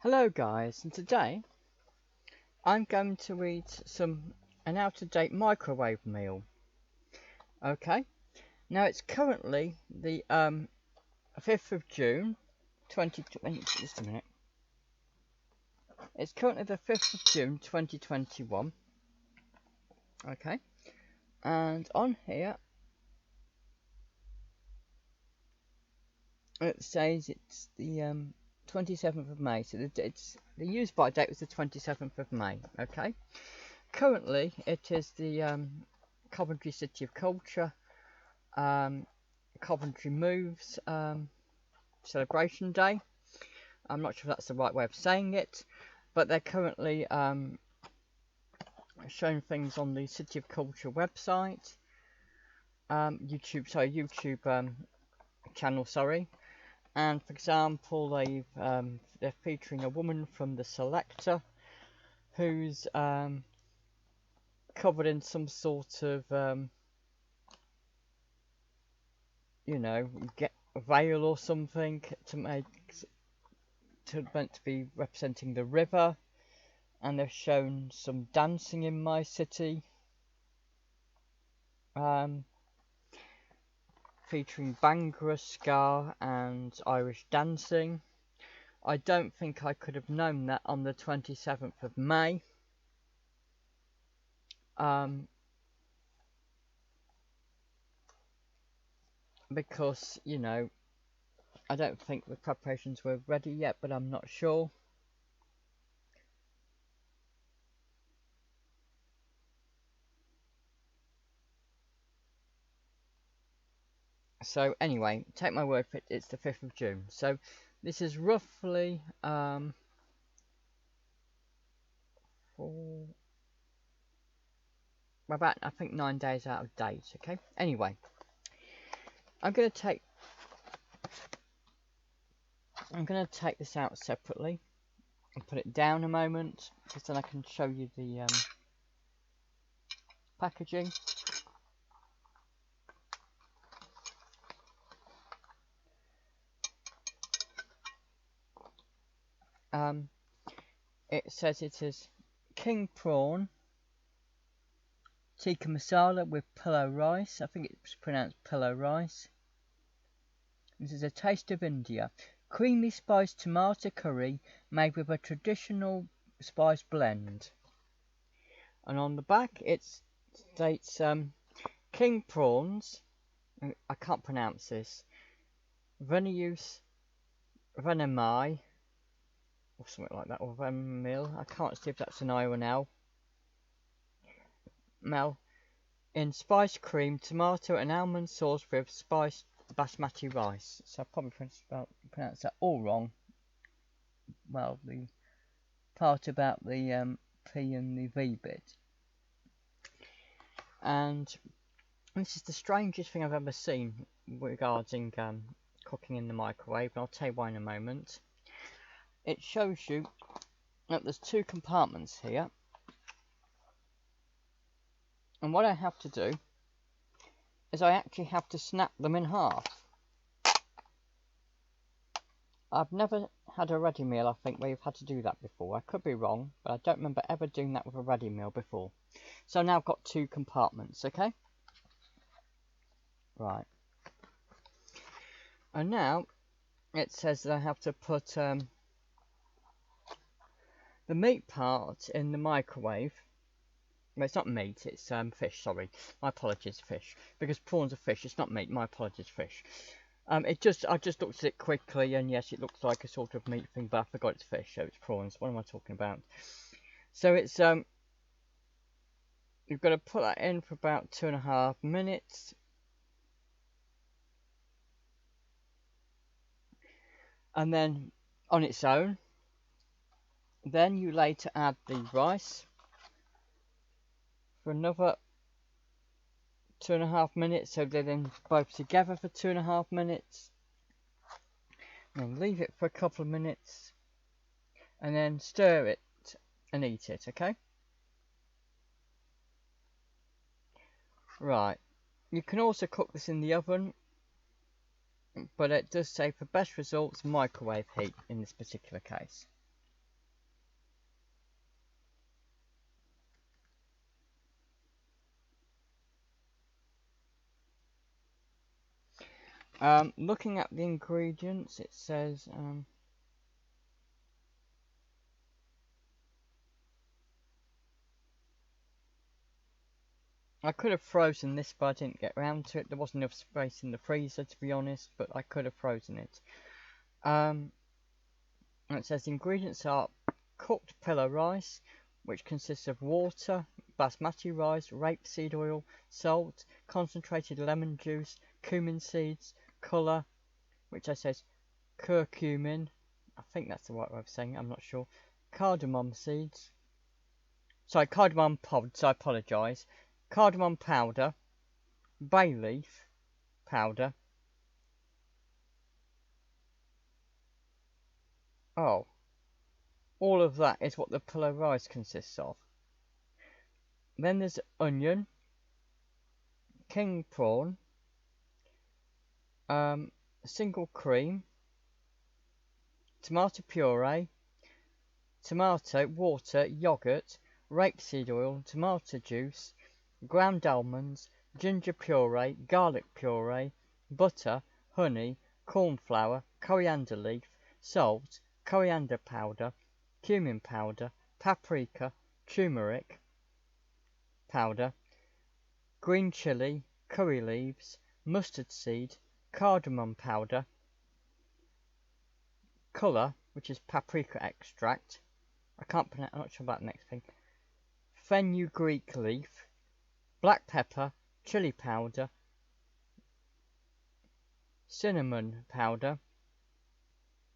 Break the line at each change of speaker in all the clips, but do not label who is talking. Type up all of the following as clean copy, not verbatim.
Hello guys, and today I'm going to eat an out-of-date microwave meal. Okay, now it's currently the 5th of June 2020. Just a minute. It's currently the 5th of June 2021. Okay, and on here it says it's the 27th of May. So the use by date was the 27th of May. Okay. Currently, it is the Coventry City of Culture, Coventry Moves Celebration Day. I'm not sure if that's the right way of saying it, but they're currently showing things on the City of Culture website, YouTube channel, sorry. And for example, they're featuring a woman from the Selector who's covered in some sort of get a veil or something meant to be representing the river, and they've shown some dancing in my city, featuring Bhangra, ska and Irish dancing. I don't think I could have known that on the 27th of May. Because, I don't think the preparations were ready yet, but I'm not sure. So anyway, take my word for it, it's the 5th of June. So this is roughly about, I think, 9 days out of date. Okay, anyway, I'm going to take this out separately and put it down a moment, because then I can show you the packaging. It says it is King Prawn Tikka Masala with Pilau rice. I think it's pronounced Pilau rice. This is a taste of India. Creamy spiced tomato curry made with a traditional spice blend. And on the back it states King Prawns, I can't pronounce this, Veneus Venemai, or something like that, or Venmil, I can't see if that's an I or an L. Mel, in spice cream, tomato and almond sauce with spiced basmati rice. So I probably pronounced that all wrong. Well, the part about the P and the V bit. And this is the strangest thing I've ever seen regarding cooking in the microwave, and I'll tell you why in a moment. It shows you that there's two compartments here, and what I have to do is I actually have to snap them in half. I've never had a ready meal, I think, where you've had to do that before. I could be wrong, but I don't remember ever doing that with a ready meal before. So now I've got two compartments, okay? Right. And now it says that I have to put the meat part in the microwave. Well, it's not meat, it's fish, sorry. My apologies, fish. Because prawns are fish, it's not meat, my apologies, fish. I just looked at it quickly, and yes, it looks like a sort of meat thing, but I forgot it's fish, so it's prawns. What am I talking about? So it's you've got to put that in for about 2.5 minutes. And then on its own, then you later add the rice for another 2.5 minutes, so they're then both together for 2.5 minutes, and then leave it for a couple of minutes, and then stir it and eat it, okay? Right, you can also cook this in the oven, but it does say for best results microwave heat in this particular case. Looking at the ingredients, it says I could have frozen this, but I didn't get round to it. There wasn't enough space in the freezer, to be honest, but I could have frozen it. And it says the ingredients are cooked pilau rice, which consists of water, basmati rice, rapeseed oil, salt, concentrated lemon juice, cumin seeds, colour, which I says curcumin. I think that's the right way of saying it, I'm not sure. Cardamom seeds. Sorry, cardamom pods, I apologise. Cardamom powder, bay leaf powder. Oh, all of that is what the pilau rice consists of. Then there's onion, king prawn, single cream, tomato puree, tomato, water, yogurt, rapeseed oil, tomato juice, ground almonds, ginger puree, garlic puree, butter, honey, corn flour, coriander leaf, salt, coriander powder, cumin powder, paprika, turmeric powder, green chili, curry leaves, mustard seed, cardamom powder, colour, which is paprika extract. I can't pronounce, I'm not sure about the next thing. Fenugreek leaf, black pepper, chili powder, cinnamon powder,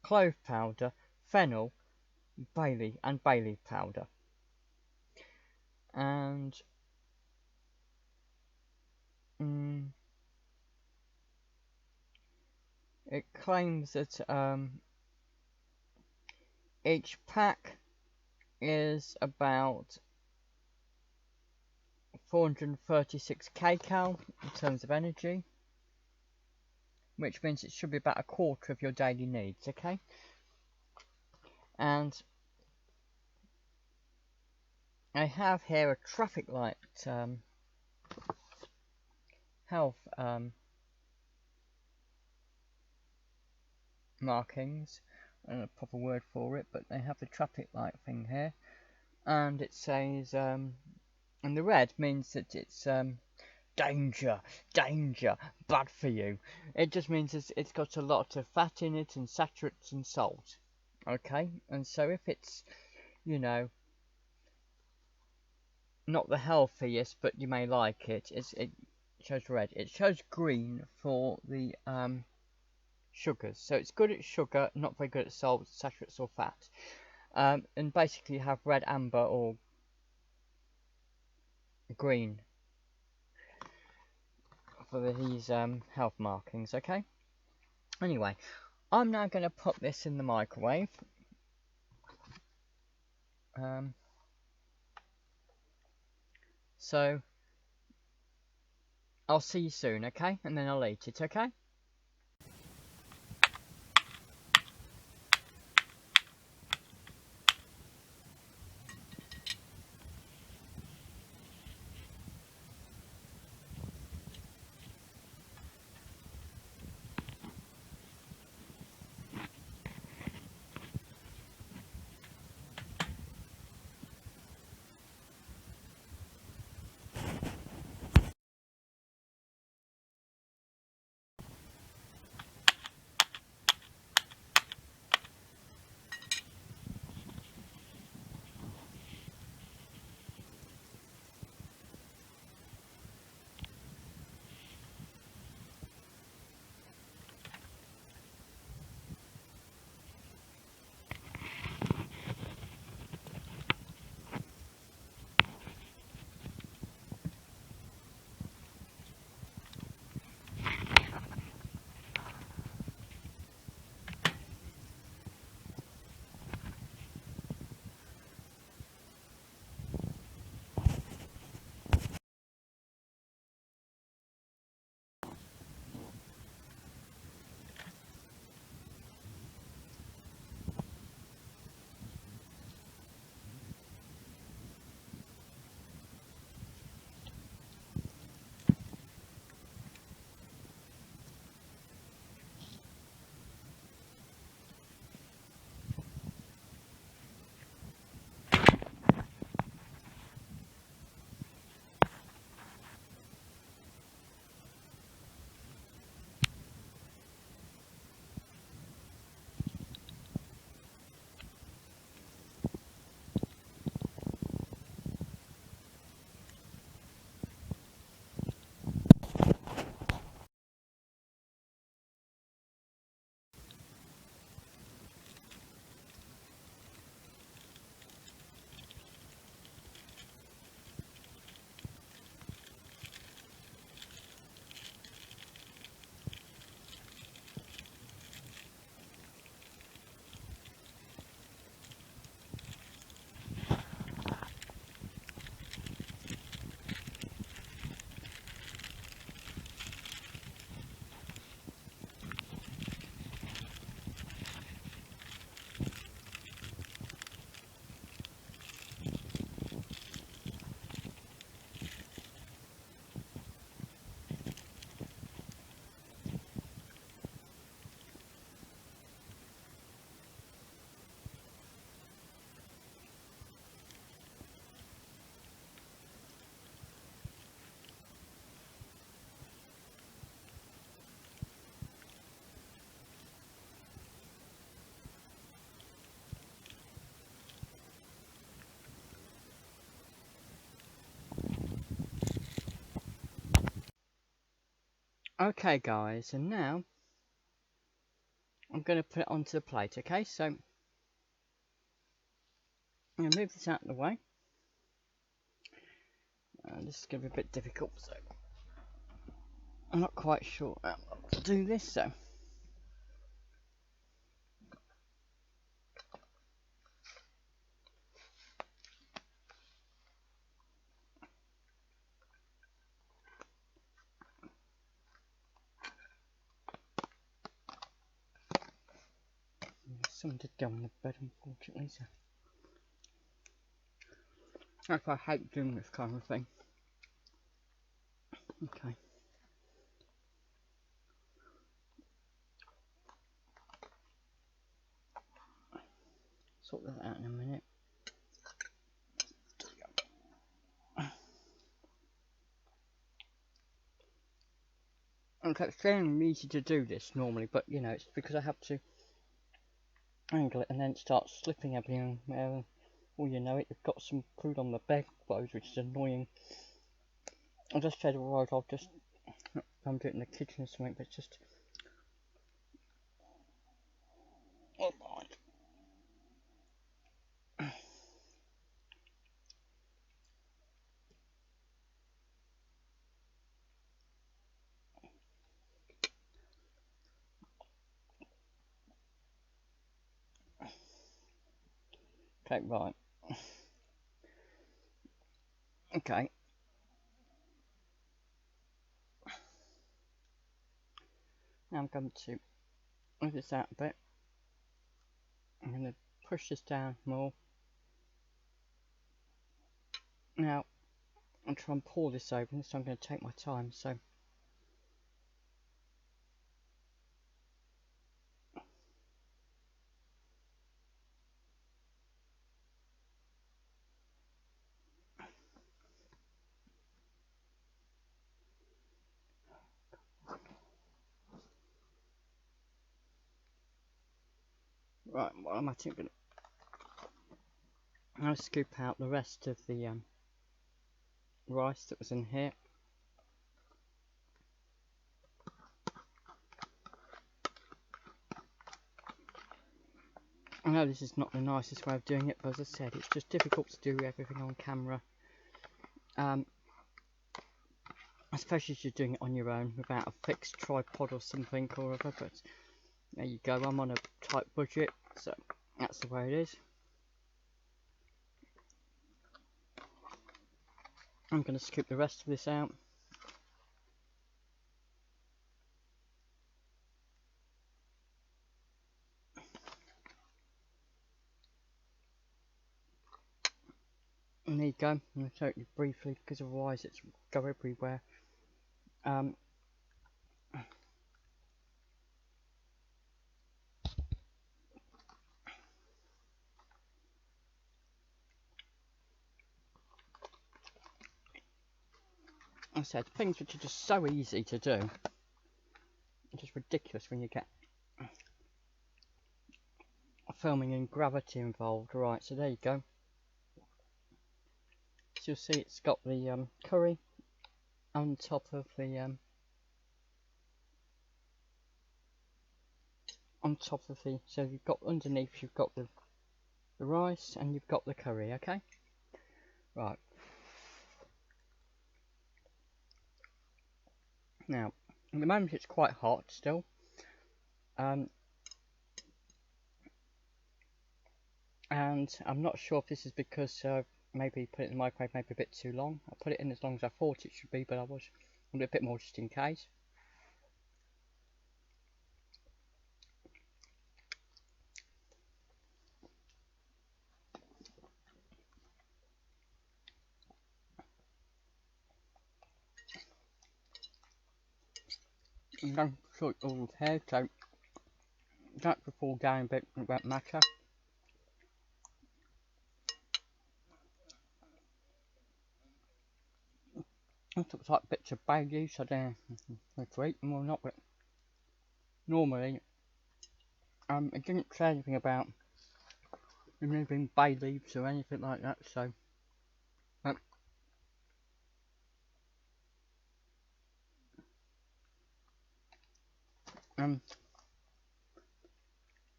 clove powder, fennel, bay leaf powder. And it claims that each pack is about 436 kcal in terms of energy, which means it should be about a quarter of your daily needs, okay? And I have here a traffic light health markings. I don't know the proper word for it, but they have the traffic light thing here, and it says and the red means that it's danger, danger, bad for you. It just means it's got a lot of fat in it and saturates and salt, okay? And so if it's, you know, not the healthiest, but you may like it, it shows red. It shows green for the sugars. So it's good at sugar, not very good at salt, saturates or fat. And basically you have red, amber or green for these health markings, okay? Anyway, I'm now going to put this in the microwave. So I'll see you soon, okay? And then I'll eat it, okay? Okay guys, and now I'm going to put it onto the plate, okay? So I'm going to move this out of the way. This is going to be a bit difficult, so I'm not quite sure how to do this, so. Someone did go on the bed, unfortunately, so. That's why I hate doing this kind of thing. Okay. Sort that out in a minute. Okay, it's fairly easy to do this normally, but you know, it's because I have to angle it and then it starts slipping everything. Well, you know it, you've got some food on the bedclothes, which is annoying. I just said, alright, I'll just come do it in the kitchen or something, but it's just. Alright. Okay, right. Okay. Now I'm going to move this out a bit. I'm going to push this down more. Now, I'll try and pour this open, so I'm going to take my time, so. Right, well, I'm actually going to scoop out the rest of the rice that was in here. I know this is not the nicest way of doing it, but as I said, it's just difficult to do everything on camera. Especially if you're doing it on your own without a fixed tripod or something or other, but there you go, I'm on a tight budget, so that's the way it is. I'm going to scoop the rest of this out. And there you go, I'm going to show you briefly because otherwise it's go everywhere. I said, things which are just so easy to do, it's just ridiculous when you get filming and gravity involved. Right, so there you go. So you'll see it's got the curry on top of the so you've got underneath, you've got the rice and you've got the curry. Okay, right. Now, at the moment it's quite hot still. And I'm not sure if this is because maybe put it in the microwave maybe a bit too long. I put it in as long as I thought it should be, but I was a bit more just in case. I'm going to sort it all here, so that will fall down a bit, it won't matter. I took like bits of bay leaves, I don't know if I eat them or not, but normally it didn't say anything about removing bay leaves or anything like that, so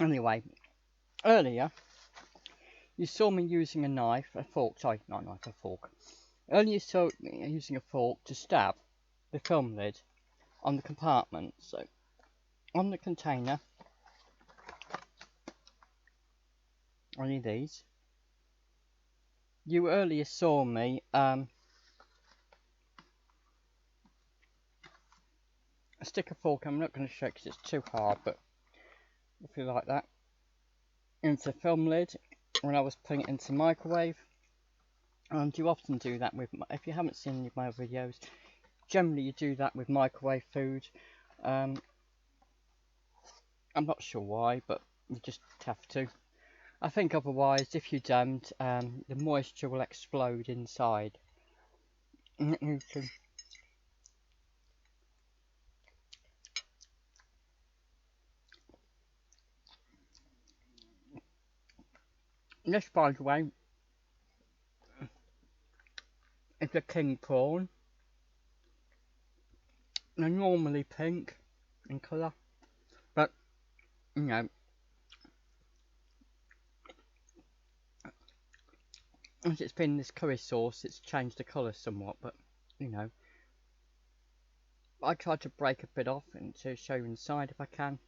Anyway, earlier you saw me using a fork, sorry, not a knife, a fork. Earlier you saw me using a fork to stab the film lid on the compartment. So, on the container, only these, you earlier saw me stick a fork, I'm not going to show because it's too hard, but if you like that, into the film lid when I was putting it into the microwave. And you often do that with, if you haven't seen any of my videos, generally you do that with microwave food. I'm not sure why, but you just have to. I think otherwise, if you don't, the moisture will explode inside. This, by the way, is a king prawn. They're normally pink in colour, but you know, as it's been this curry sauce, it's changed the colour somewhat. But you know, I tried to break a bit off and to show you inside if I can.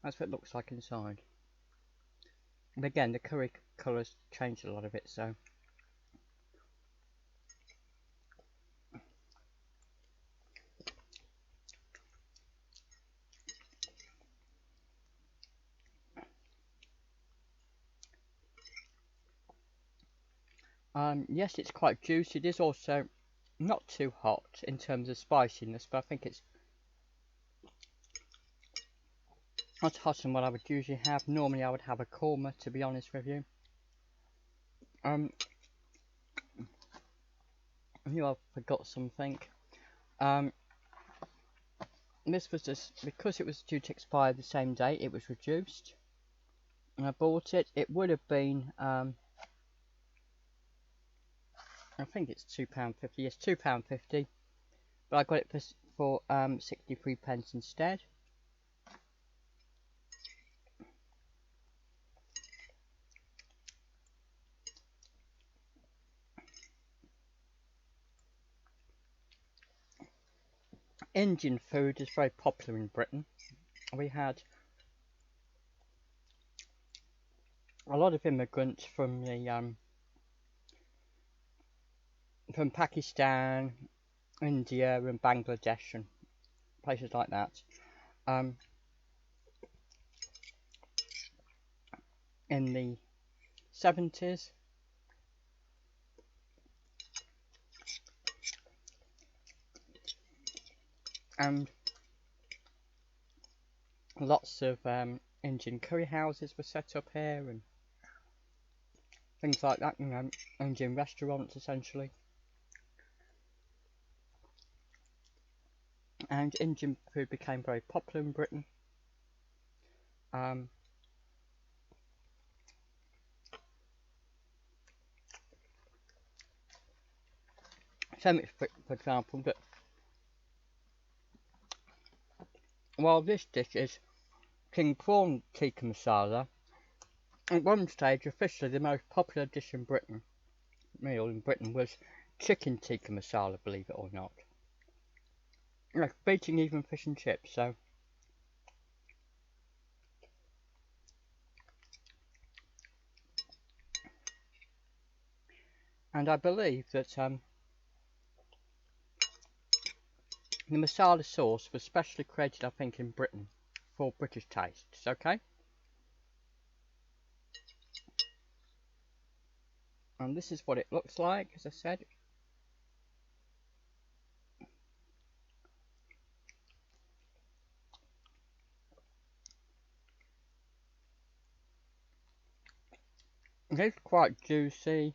That's what it looks like inside. And again, the curry colours changed a lot of it, so. Yes, it's quite juicy. It is also not too hot in terms of spiciness, but I think it's not hotter than what I would usually have. Normally I would have a korma, to be honest with you. I knew I forgot something. This was just, because it was due to expire the same day, it was reduced. And I bought it. It would have been, I think it's £2.50. Yes, £2.50. But I got it for 63 pence instead. Indian food is very popular in Britain. We had a lot of immigrants from the from Pakistan, India, and Bangladesh, and places like that. In the 70s, and lots of Indian curry houses were set up here and things like that, you know, Indian restaurants essentially. And Indian food became very popular in Britain. So much, for example, that while this dish is King Prawn Tikka Masala, at one stage officially the most popular dish in Britain, meal in Britain, was chicken tikka masala, believe it or not. Like beating even fish and chips, so. And I believe that the masala sauce was specially created, I think, in Britain for British tastes, okay? And this is what it looks like, as I said. It is quite juicy,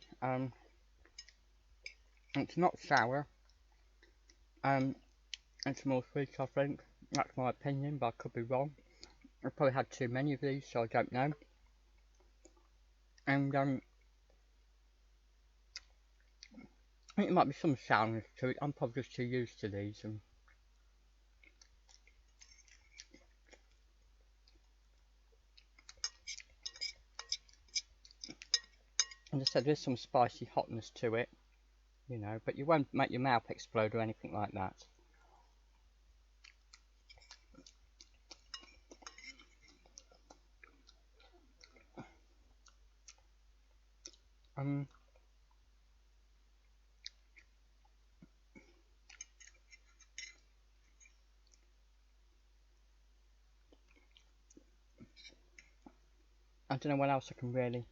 it's not sour, it's more sweet, I think. That's my opinion, but I could be wrong. I've probably had too many of these, so I don't know. And I think there might be some sourness to it. I'm probably just too used to these. And As I said, there's some spicy hotness to it, you know, but you won't make your mouth explode or anything like that. I don't know what else I can really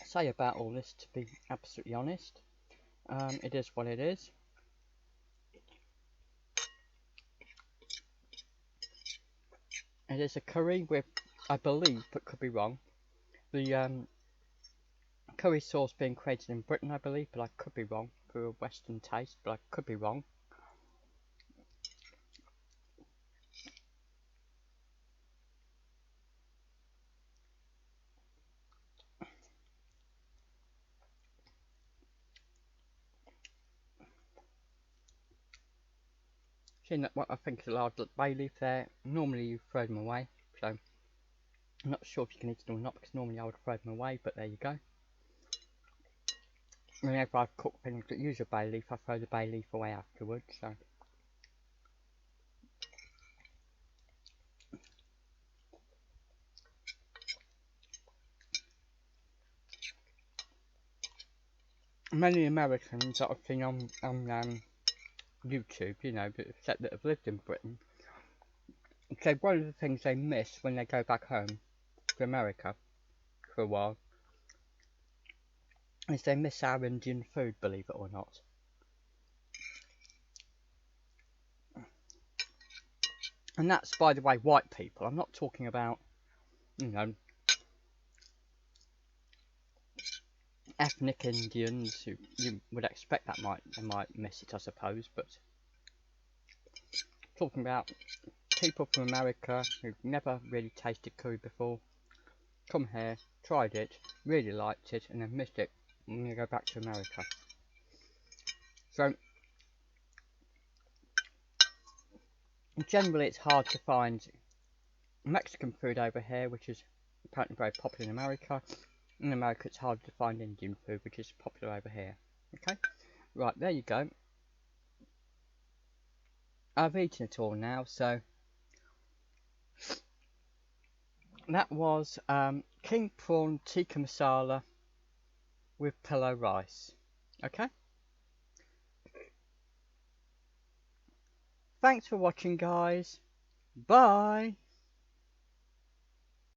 say about all this, to be absolutely honest. It is what it is. It is a curry with, I believe, but could be wrong, the curry sauce being created in Britain, I believe, but I could be wrong, for a Western taste, but I could be wrong. Seeing that what I think is a large bay leaf there, normally you throw them away, so I'm not sure if you can eat them or not, because normally I would throw them away, but there you go. Whenever I've cooked things that use a bay leaf, I throw the bay leaf away afterwards, so. Many Americans that I've seen on YouTube, you know, that have lived in Britain, say one of the things they miss when they go back home to America for a while is they miss our Indian food, believe it or not. And that's, by the way, white people. I'm not talking about, you know, ethnic Indians who you would expect that they might miss it, I suppose, but talking about people from America who've never really tasted curry before, come here, tried it, really liked it, and then missed it when they go back to America. So generally it's hard to find Mexican food over here, which is apparently very popular in America. In America it's harder to find Indian food, which is popular over here. Okay, right, there you go. I've eaten it all now, so that was King Prawn Tikka Masala with Pilau rice. Okay, thanks for watching, guys. Bye.